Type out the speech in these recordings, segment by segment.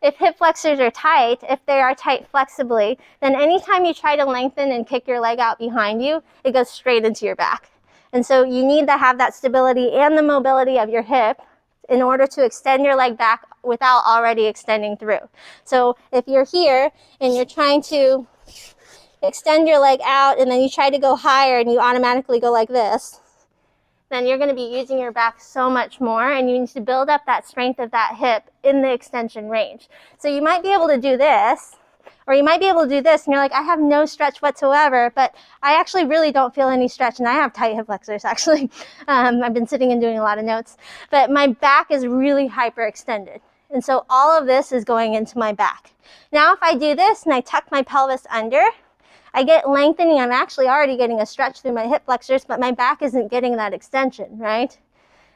if hip flexors are tight, if they are tight flexibly, then anytime you try to lengthen and kick your leg out behind you, it goes straight into your back. And so you need to have that stability and the mobility of your hip in order to extend your leg back without already extending through. So if you're here and you're trying to extend your leg out and then you try to go higher and you automatically go like this, then you're going to be using your back so much more, and you need to build up that strength of that hip in the extension range. So you might be able to do this, or you might be able to do this and you're like, I have no stretch whatsoever, but I actually really don't feel any stretch, and I have tight hip flexors actually. I've been sitting and doing a lot of notes, but my back is really hyperextended. And so all of this is going into my back. Now if I do this and I tuck my pelvis under, I get lengthening. I'm actually already getting a stretch through my hip flexors, but my back isn't getting that extension, right?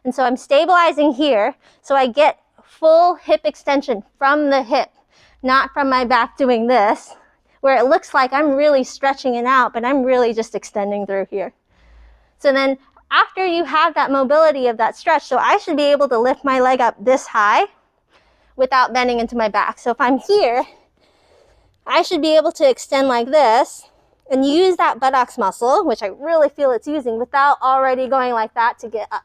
And so I'm stabilizing here, so I get full hip extension from the hip, not from my back doing this, where it looks like I'm really stretching it out, but I'm really just extending through here. So then after you have that mobility of that stretch, so I should be able to lift my leg up this high without bending into my back. So if I'm here, I should be able to extend like this and use that buttocks muscle, which I really feel it's using, without already going like that to get up.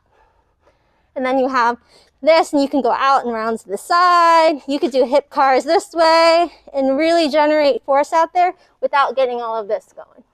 And then you have this, and you can go out and round to the side. You could do hip cars this way and really generate force out there without getting all of this going.